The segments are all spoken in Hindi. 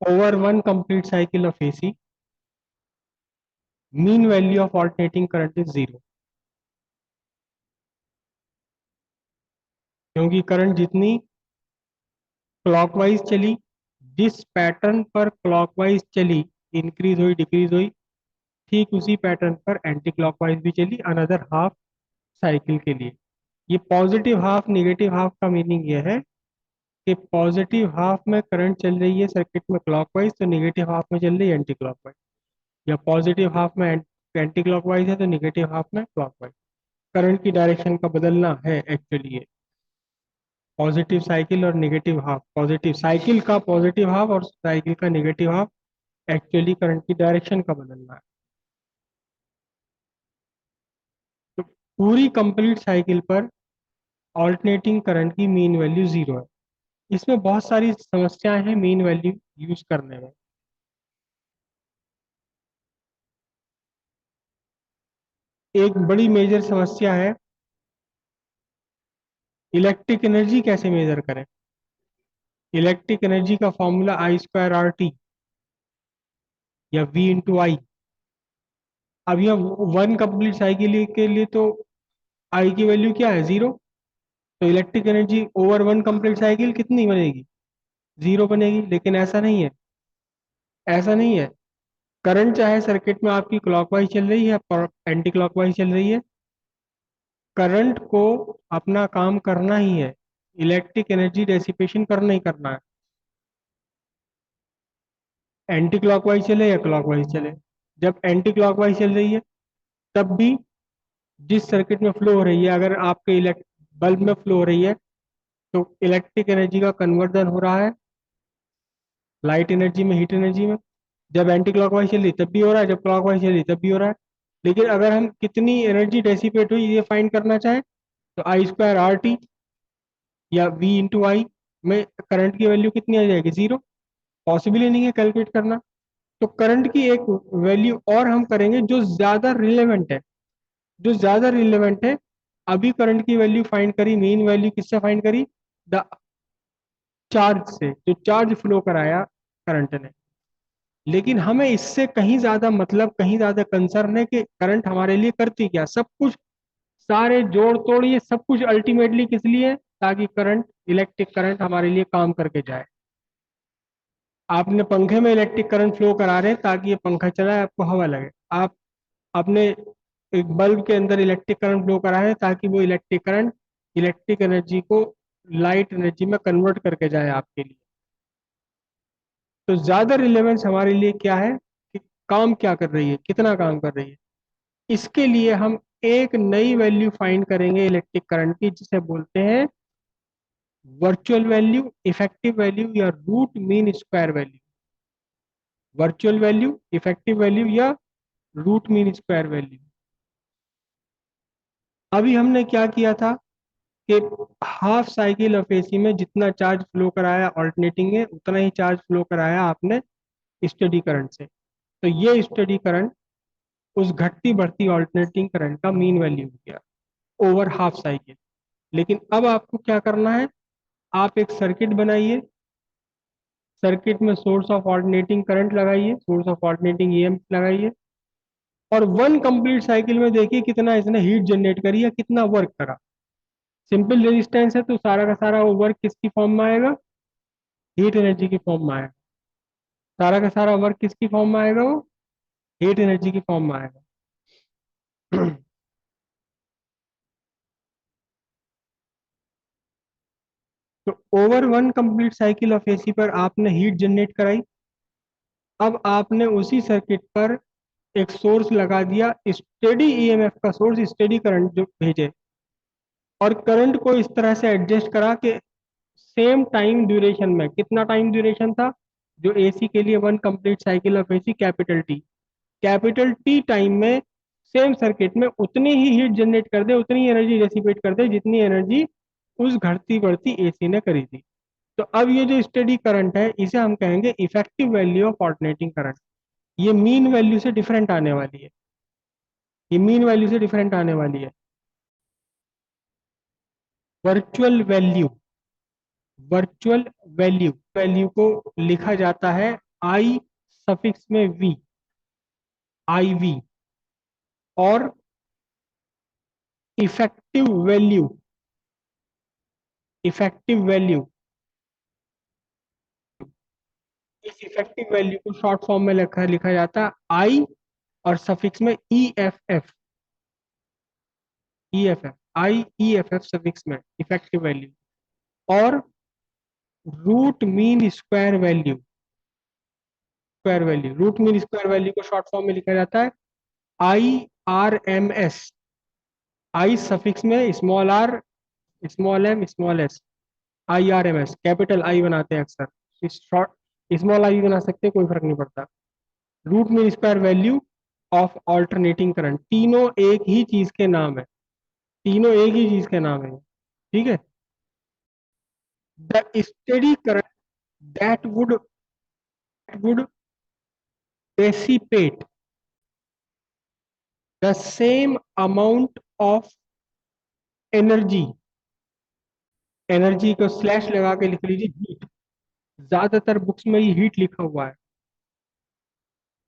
Over one complete cycle of AC mean value of alternating current is zero. क्योंकि करंट जितनी क्लॉकवाइज चली, जिस पैटर्न पर क्लॉकवाइज चली, इंक्रीज हुई डिक्रीज हुई, ठीक उसी पैटर्न पर एंटी क्लॉकवाइज भी चली अनदर हाफ साइकिल के लिए। ये पॉजिटिव हाफ नेगेटिव हाफ का मीनिंग ये है कि पॉजिटिव हाफ में करंट चल रही है सर्किट में क्लॉकवाइज, तो नेगेटिव हाफ में चल रही है एंटी क्लॉकवाइज, या पॉजिटिव हाफ में एंटी क्लॉकवाइज है तो नेगेटिव हाफ में क्लॉकवाइज। करंट की डायरेक्शन का बदलना है एक्चुअली ये पॉजिटिव साइकिल और नेगेटिव हाफ, पॉजिटिव साइकिल का पॉजिटिव हाफ और साइकिल का नेगेटिव हाफ एक्चुअली करंट की डायरेक्शन का बदलना है। तो पूरी कंप्लीट साइकिल पर ऑल्टरनेटिंग करंट की मीन वैल्यू जीरो है। इसमें बहुत सारी समस्याएं हैं मीन वैल्यू यूज करने में। एक बड़ी मेजर समस्या है इलेक्ट्रिक एनर्जी कैसे मेजर करें। इलेक्ट्रिक एनर्जी का formula I square R T या वी इंटू आई। अब यह वन कंप्लीट साइकिल के लिए तो आई की वैल्यू क्या है, जीरो। तो electric energy over one complete cycle कितनी बनेगी, जीरो बनेगी। लेकिन ऐसा नहीं है, ऐसा नहीं है। करंट चाहे सर्किट में आपकी क्लॉकवाइज चल रही है एंटी क्लॉकवाइज चल रही है, करंट को अपना काम करना ही है, इलेक्ट्रिक एनर्जी डेसिपेशन करना ही करना है, एंटी क्लॉकवाइज चले या क्लॉकवाइज चले। जब एंटी क्लॉकवाइज चल रही है तब भी जिस सर्किट में फ्लो हो रही है, अगर आपके इलेक्ट बल्ब में फ्लो हो रही है तो इलेक्ट्रिक एनर्जी का कन्वर्जन हो रहा है लाइट एनर्जी में, हीट एनर्जी में। जब एंटी क्लॉकवाइज चल रही तब भी हो रहा है, जब क्लॉकवाइज चल रही तब भी हो रहा है। लेकिन अगर हम कितनी एनर्जी डेसिपेट हुई ये फाइंड करना चाहें तो आई स्क्वायर आर टी या वी इंटू आई में करंट की वैल्यू कितनी आ जाएगी, जीरो। पॉसिबल ही नहीं है कैलकुलेट करना। तो करंट की एक वैल्यू और हम करेंगे जो ज्यादा रिलेवेंट है, जो ज्यादा रिलेवेंट है। अभी करंट की वैल्यू फाइंड करी, मेन वैल्यू किससे फाइंड करी, द चार्ज से, जो चार्ज फ्लो कराया करंट ने। लेकिन हमें इससे कहीं ज्यादा मतलब, कहीं ज्यादा कंसर्न है कि करंट हमारे लिए करती क्या, सब कुछ सारे जोड़ तोड़ ये सब कुछ अल्टीमेटली किस लिए, ताकि करंट, इलेक्ट्रिक करंट हमारे लिए काम करके जाए। आपने पंखे में इलेक्ट्रिक करंट फ्लो करा रहे हैं ताकि ये पंखा चलाए, आपको हवा लगे। आप अपने एक बल्ब के अंदर इलेक्ट्रिक करंट फ्लो करा रहे हैं ताकि वो इलेक्ट्रिक करंट इलेक्ट्रिक एनर्जी को लाइट एनर्जी में कन्वर्ट करके जाए आपके लिए। तो ज्यादा रिलेवेंस हमारे लिए क्या है कि काम क्या कर रही है, कितना काम कर रही है। इसके लिए हम एक नई वैल्यू फाइंड करेंगे इलेक्ट्रिक करंट की, जिसे बोलते हैं वर्चुअल वैल्यू, इफेक्टिव वैल्यू या root mean square value. Virtual value, effective value या रूट मीन स्क्वायर वैल्यू। अभी हमने क्या किया था कि हाफ साइकिल ऑफ एसी में जितना चार्ज फ्लो कराया ऑल्टरनेटिंग है उतना ही चार्ज फ्लो कराया आपने स्टेडी करंट से। तो ये स्टेडी करंट उस घटती बढ़ती ऑल्टरनेटिंग करंट का मीन वैल्यू हो गया ओवर हाफ साइकिल। लेकिन अब आपको क्या करना है, आप एक सर्किट बनाइए, सर्किट में सोर्स ऑफ ऑल्टरनेटिंग करंट लगाइए, सोर्स ऑफ ऑल्टरनेटिंग ईएमएफ लगाइए, और वन कंप्लीट साइकिल में देखिए कितना इसने हीट जनरेट करी या कितना वर्क करा। सिंपल रेजिस्टेंस है तो सारा का सारा वो वर्क किसकी फॉर्म में आएगा, हीट एनर्जी की फॉर्म में आएगा। सारा का सारा वर्क किसकी फॉर्म में आएगा, वो हीट एनर्जी की फॉर्म में आएगा। तो over one complete cycle of AC पर आपने हीट जनरेट कराई। अब आपने उसी सर्किट पर एक सोर्स लगा दिया, स्टेडी ईएमएफ का सोर्स, स्टेडी करंट जो भेजे, और करंट को इस तरह से एडजस्ट करा कि सेम टाइम ड्यूरेशन में, कितना टाइम ड्यूरेशन था जो एसी के लिए one complete cycle of AC capital T time में सेम सर्किट में उतनी ही हीट जनरेट कर दे, उतनी एनर्जी डेसिपेट कर दे जितनी एनर्जी उस घटती बढ़ती एसी ने करी थी। तो अब ये जो स्टेडी करंट है इसे हम कहेंगे effective value of alternating current. ये मीन वैल्यू से डिफरेंट आने वाली है, ये मीन वैल्यू से डिफरेंट आने वाली है। Virtual value, virtual value, value को लिखा जाता है आई सफिक्स में वी, आई वी, और इफेक्टिव वैल्यू, इफेक्टिव वैल्यू, इस इफेक्टिव वैल्यू को शॉर्ट फॉर्म में लिखा लिखा जाता है आई, और सफिक्स में E F F, E F F, I E F F suffix में इफेक्टिव वैल्यू, और root mean square value, square value, root mean square value को शॉर्ट फॉर्म में लिखा जाता है I R M S, I suffix में small R, small M, small S, I R M S, capital I बनाते हैं अक्सर, इस शॉर्ट स्मॉल आई बना सकते हैं, कोई फर्क नहीं पड़ता। Root mean square value of alternating current, तीनों एक ही चीज के नाम है, तीनों एक ही चीज के नाम है, ठीक है। The steady current that would dissipate the same amount of energy, energy को स्लैश लगा के लिख लीजिए हीट, ज्यादातर बुक्स में ये हीट लिखा हुआ है।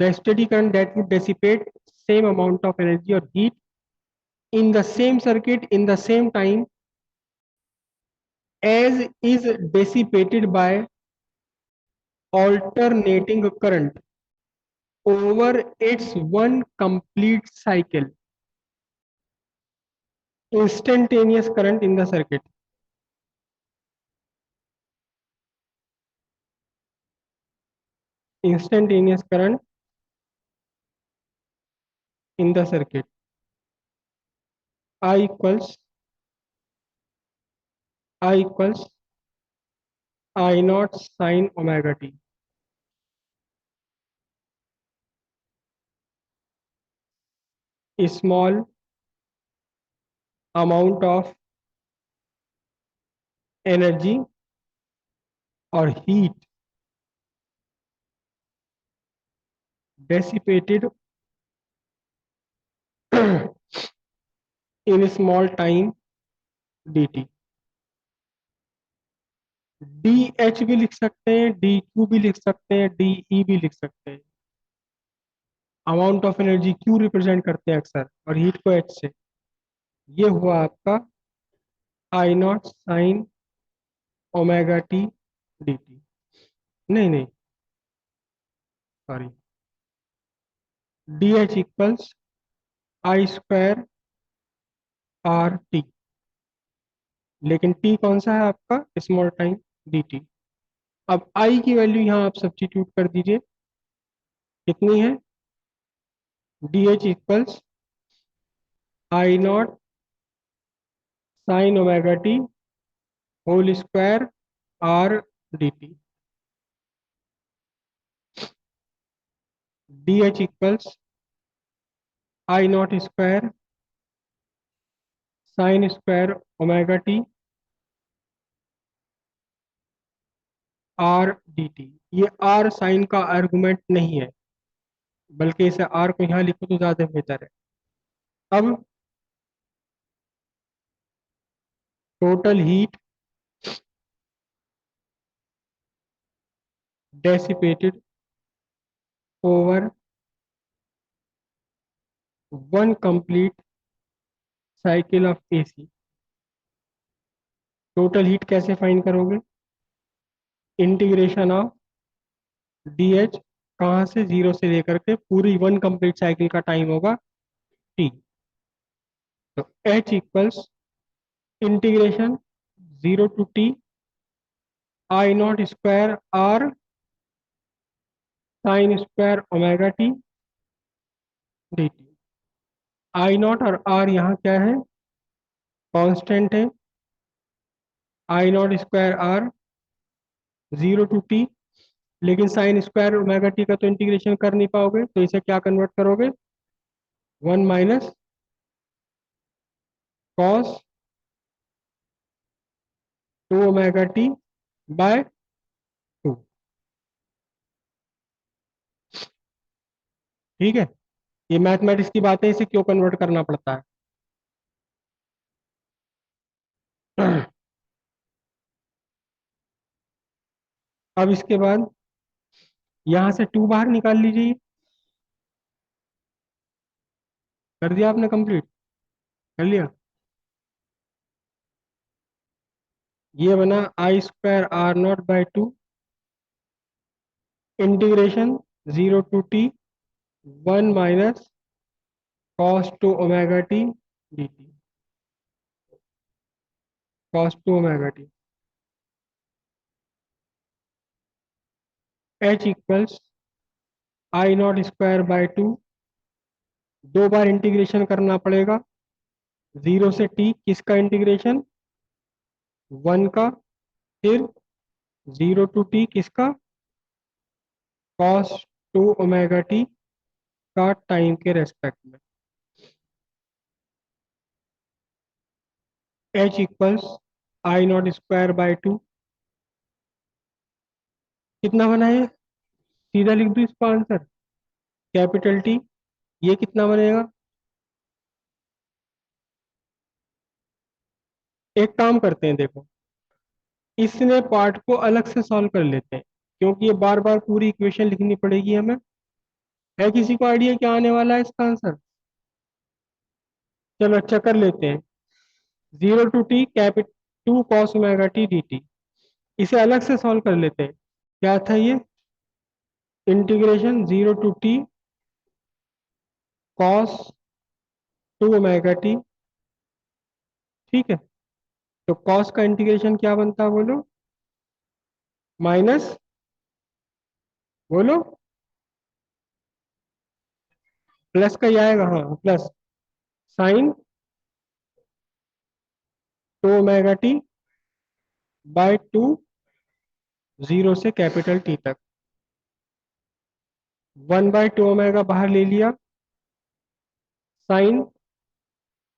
The steady current that would dissipate same amount of energy or heat in the same circuit in the same time as is dissipated by alternating current over its one complete cycle, instantaneous current in the circuit, instantaneous current in the circuit, I equals I naught sin omega t, small amount of energy or heat dissipated in small time dt, D H भी लिख सकते हैं, डी क्यू भी लिख सकते हैं, डी ई भी लिख सकते हैं। Amount of energy Q represent करते हैं अक्सर, और हीट को एच से। ये हुआ आपका I not sine omega T D T, नहीं नहीं sorry, D H equals I square R T, लेकिन टी कौन सा है आपका, स्मॉल टाइम डी टी। अब आई की वैल्यू यहाँ आप सब्स्टिट्यूट कर दीजिए, कितनी है, D H equals I not sine omega T whole square R D T, D H equals I not square sine square omega T R D T. ये आर साइन का आर्गुमेंट नहीं है, बल्कि इसे आर को यहाँ लिखो तो ज्यादा बेहतर है। अब total heat dissipated over one complete cycle of AC, total heat कैसे फाइंड करोगे, इंटीग्रेशन ऑफ डी एच, कहाँ से, जीरो से लेकर के पूरी वन कंप्लीट साइकिल का टाइम होगा टी, तो H equals integration zero to T I not square R sine square omega T D T. I nought और आर यहाँ क्या है, कांस्टेंट है, I not square R zero to T, लेकिन साइन स्क्वायर ओमेगा टी का तो इंटीग्रेशन कर नहीं पाओगे, तो इसे क्या कन्वर्ट करोगे, one minus cos two omega T by two, ठीक है। ये मैथमेटिक्स की बात है, इसे क्यों कन्वर्ट करना पड़ता है। अब इसके बाद यहां से 2 बाहर निकाल लीजिए। कर दिया आपने कंप्लीट? कर लिया? ये बना I²R0/2 integration 0 to t 1 - cos 2 ωt dt। cos 2 ωt h equals I0²/2। 2 bar integration करना पड़ेगा। 0 से t किसका इंटीग्रेशन? 1 का। फिर 0 to t किसका? cos 2 ωt का टाइम के रेस्पेक्ट में। h equals I0²/2। कितना बना है? सीधा लिख दूं इसका आंसर, कैपिटल टी। ये कितना बनेगा? एक काम करते हैं, देखो, इसने पार्ट को अलग से सॉल्व कर लेते हैं, क्योंकि ये बार बार पूरी इक्वेशन लिखनी पड़ेगी हमें। है किसी को आइडिया क्या आने वाला है इसका आंसर? चलो अच्छा कर लेते हैं। 0 to t कैपिट 2 cos ωt dt, इसे अलग से सॉल्व कर लेते हैं। क्या था ये? Integration 0 to t cos 2 ωt। ठीक है, तो cos का इंटीग्रेशन क्या बनता है बोलो? माइनस, बोलो, प्लस का ही आएगा, हाँ प्लस साइन 2 ωt/2, 0 से कैपिटल टी तक। 1/2 बाहर ले लिया, साइन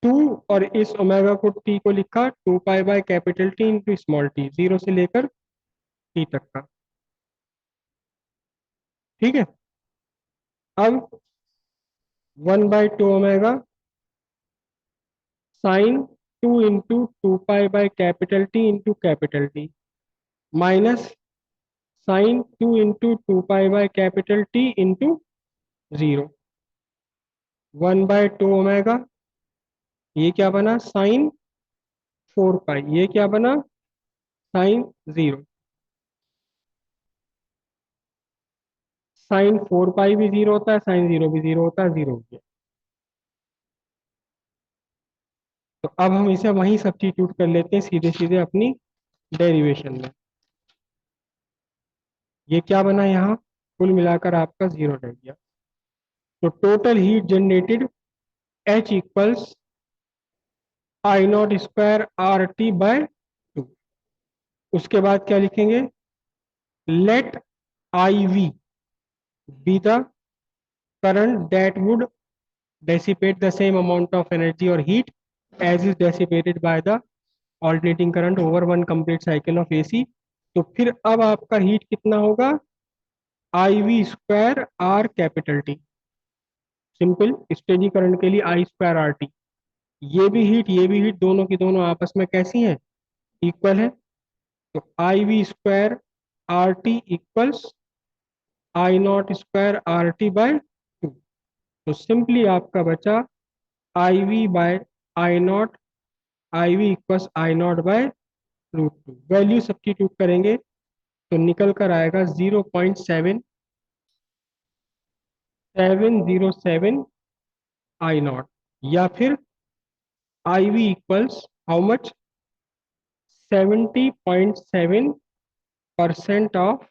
2, और इस ओमेगा को टी को लिखा 2 pi capital T into small T, 0 से लेकर टी तक का। ठीक है, अब 1/2 sine 2 into 2 pi capital T into capital T, minus sine 2 into 2 pi capital T into 0। 1/2 ये क्या बना? Sine 4 pi. ये क्या बना? साइन 0। साइन 4 पाई भी 0 होता है, साइन 0 भी 0 होता है, 0 हो गया। तो अब हम इसे वहीं सब्स्टिट्यूट कर लेते हैं सीधे सीधे अपनी डेरिवेशन में। ये क्या बना यहाँ? कुल मिलाकर आपका 0 रह गया। तो total heat generated H equals I0²RT/2। उसके बाद क्या लिखेंगे? Let IV be the current that would dissipate the same amount of energy or heat as is dissipated by the alternating current over one complete cycle of AC। तो फिर अब आपका हीट कितना होगा? IV²R capital T। Simple steady current के लिए I²RT। ये भी हीट दोनों की दोनों आपस में कैसी हैं? इक्वल है। तो IV²RT इक्वल्स I0²RT/2। तो सिंपली आपका बचा IV/I0, IV equals I0/√2। Value substitute करेंगे तो निकल कर आएगा 0.7707 I0, या फिर IV equals how much? 70.7% of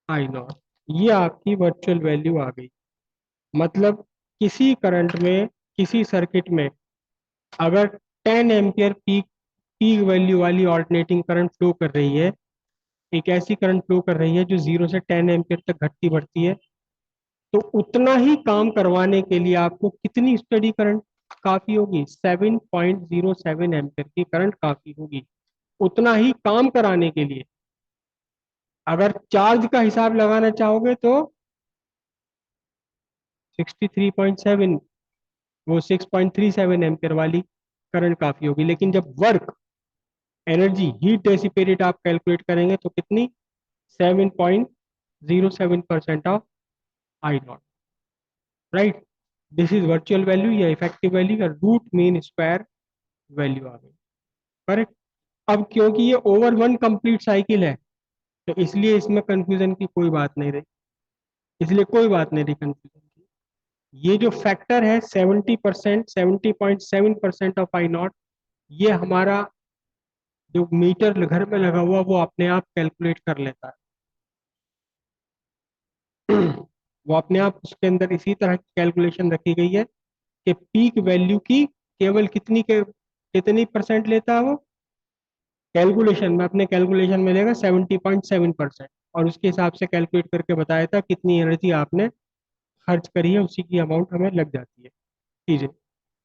I0। ये आपकी वर्चुअल वैल्यू आ गई। मतलब किसी करंट में, किसी सर्किट में अगर 10 एम्पियर पीक पीक वैल्यू वाली ऑल्टरनेटिंग करंट फ्लो कर रही है, एक ऐसी करंट फ्लो कर रही है जो 0 से 10 एम्पियर तक घटती बढ़ती है, तो उतना ही काम करवाने के लिए आपको कितनी स्टडी करंट काफी होगी? 7.07 एम्पियर की करंट काफी होगी उतना ही काम कराने के लिए। अगर चार्ज का हिसाब लगाना चाहोगे तो 63.7, वो 6.37 एम्पियर वाली करंट काफी होगी। लेकिन जब वर्क, एनर्जी, हीट डेसिपेटेड आप कैलकुलेट करेंगे तो कितनी? 7.07 0.07% of I not, right. This is virtual value या इफेक्टिव वैल्यू या रूट मीन स्क्वायर वैल्यू आ गई, करेक्ट। अब क्योंकि ये ओवर वन कंप्लीट साइकिल है, तो इसलिए इसमें कंफ्यूजन की कोई बात नहीं रही, इसलिए कोई बात नहीं रही कंफ्यूजन की। ये जो फैक्टर है 70%, 70.7% ऑफ आई नॉट, ये हमारा जो मीटर घर में लगा हुआ वो अपने आप कैलकुलेट कर लेता है। वो अपने आप उसके अंदर इसी तरह की कैलकुलेशन रखी गई है कि पीक वैल्यू की केवल कितनी परसेंट लेता है वो, कैलकुलेशन में, अपने कैलकुलेशन में लेगा 70.7%, और उसके हिसाब से कैलकुलेट करके बताया था कितनी एनर्जी आपने खर्च करी है, उसी की अमाउंट हमें लग जाती है। ठीक है।